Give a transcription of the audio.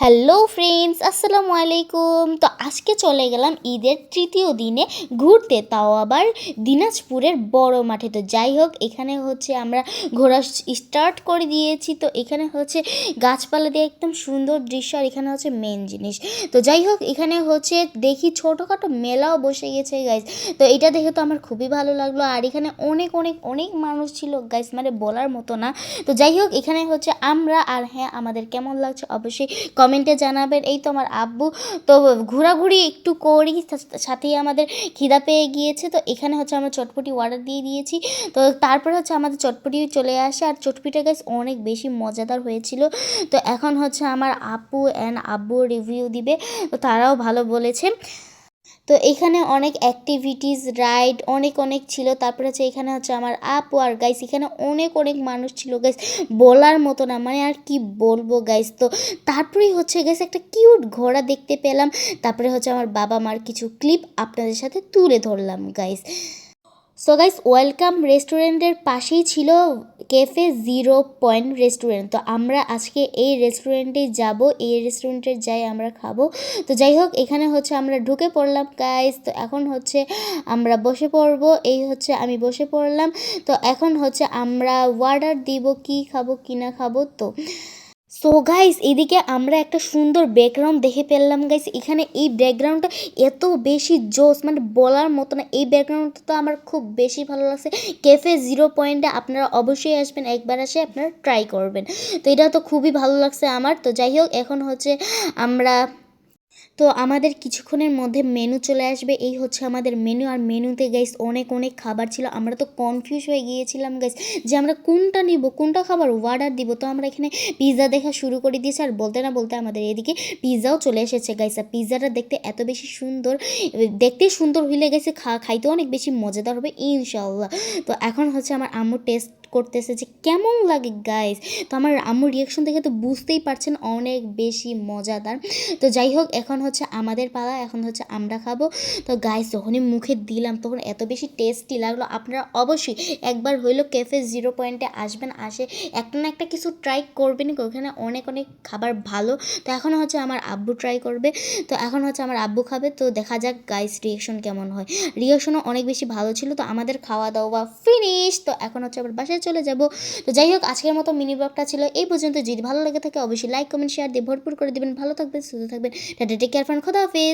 Hello friends, আসসালামু আলাইকুম। তো আজকে চলে গেলাম ঈদের তৃতীয় দিনে ঘুরতে, তাও আবার দিনাজপুরের বড় মাঠে। তো যাই হোক, এখানে হচ্ছে আমরা ঘোরা স্টার্ট করে দিয়েছি। তো এখানে হচ্ছে গাছপালা দিয়ে একদম সুন্দর দৃশ্য, আর এখানে হচ্ছে মেন জিনিস। তো যাই হোক, এখানে হচ্ছে দেখি ছোটোখাটো মেলাও বসে গেছে গাইজ। তো এটা দেখে তো আমার খুবই ভালো লাগলো, আর এখানে অনেক অনেক অনেক মানুষ ছিল গাইজ, মানে বলার মতো না। তো যাই হোক, এখানে হচ্ছে আমরা, আর হ্যাঁ, আমাদের কেমন লাগছে অবশ্যই কমেন্টে জানাবেন। এই তো আমার আব্বু তো ঘোরাঘুরি একটু করি, সাথেই আমাদের খিদা পেয়ে গিয়েছে। তো এখানে হচ্ছে আমরা চটপটি অর্ডার দিয়ে দিয়েছি। তো তারপরে হচ্ছে আমাদের চটপটি চলে আসে, আর চটপটিটা গাইস অনেক বেশি মজাদার হয়েছিল। তো এখন হচ্ছে আমার আপু অ্যান্ড আব্বু রিভিউ দিবে, তো তারাও ভালো বলেছে। তো এখানে অনেক অ্যাক্টিভিটিস রাইড অনেক অনেক ছিল। তারপরে হচ্ছে এখানে হচ্ছে আমার আপু, আর গাইস এখানে অনেক অনেক মানুষ ছিল গাইস, বলার মতো না, মানে আর কি বলবো গাইস। তো তারপরেই হচ্ছে গাইস একটা কিউট ঘোড়া দেখতে পেলাম। তারপরে হচ্ছে আমার বাবা মার কিছু ক্লিপ আপনাদের সাথে তুলে ধরলাম গাইস। সো গাইস, ওয়েলকাম রেস্টুরেন্টের পাশেই ছিল ক্যাফে 0 পয়েন্ট রেস্টুরেন্ট। তো আমরা আজকে এই রেস্টুরেন্টে যাব, এই রেস্টুরেন্টে যাই আমরা খাবো। তো যাই হোক, এখানে হচ্ছে আমরা ঢুকে পড়লাম গাইস। তো এখন হচ্ছে আমরা বসে পড়বো, এই হচ্ছে আমি বসে পড়লাম। তো এখন হচ্ছে আমরা অর্ডার দিব কি খাবো কি না খাবো। তো সো গাইস, এদিকে আমরা একটা সুন্দর ব্যাকগ্রাউন্ড দেখে ফেললাম গাইস। এখানে এই ব্যাকগ্রাউন্ডটা এত বেশি জোস, মানে বলার মতো না। এই ব্যাকগ্রাউন্ডটা তো আমার খুব বেশি ভালো লাগছে। ক্যাফে 0 পয়েন্টে আপনারা অবশ্যই আসবেন, একবার আসে আপনারা ট্রাই করবেন। তো এটা তো খুবই ভালো লাগছে আমার। তো যাই হোক, এখন হচ্ছে আমরা, তো আমাদের কিছুক্ষণের মধ্যে মেনু চলে আসবে। এই হচ্ছে আমাদের মেনু, আর মেনুতে গাইস অনেক অনেক খাবার ছিল। আমরা তো কনফিউজ হয়ে গিয়েছিলাম গাইস, যে আমরা কোনটা নিব, কোনটা খাবার অর্ডার দিব। তো আমরা এখানে পিৎজা দেখা শুরু করে দিয়েছি, আর বলতে না বলতে আমাদের এদিকে পিৎজাও চলে এসেছে গাইস। আর পিৎজাটা দেখতে এত বেশি সুন্দর, দেখতে সুন্দর হইলে গেছে, খাইতেও অনেক বেশি মজাদার হবে ইনশাল্লাহ। তো এখন হচ্ছে আমার আম্মু টেস্ট করতেছে যে কেমন লাগে গাইস। তো আমার আম্মুর রিয়াকশন দেখে তো বুঝতেই পারছেন অনেক বেশি মজাদার। তো যাই হোক, এখন হচ্ছে আমাদের পালা, এখন হচ্ছে আমরা খাবো। তো গাইস, যখনই মুখে দিলাম তখন এত বেশি টেস্টি লাগলো। আপনারা অবশ্যই একবার হইলো ক্যাফে 0 পয়েন্টে আসবেন, আসে একটা না একটা কিছু ট্রাই করবেন। ওখানে অনেক অনেক খাবার ভালো। তো এখন হচ্ছে আমার আব্বু ট্রাই করবে। তো এখন হচ্ছে আমার আব্বু খাবে। তো দেখা যাক গাইস রিয়াকশন কেমন হয়। রিয়াকশনও অনেক বেশি ভালো ছিল। তো আমাদের খাওয়া দাওয়া ফিনিশ। তো এখন হচ্ছে আবার বাসায় চলে যাব। তো যাই হোক, আজকের মতো মিনি ব্লগটা ছিল এই পর্যন্ত। যদি ভালো লেগে থাকে অবশ্যই লাইক কমেন্ট শেয়ার দিয়ে ভরপুর করে দেবেন। ভালো থাকবেন, সুস্থ থাকবেন। টাটা, টেক কেয়ার, ফ্রেন্ড, খোদা হাফেজ।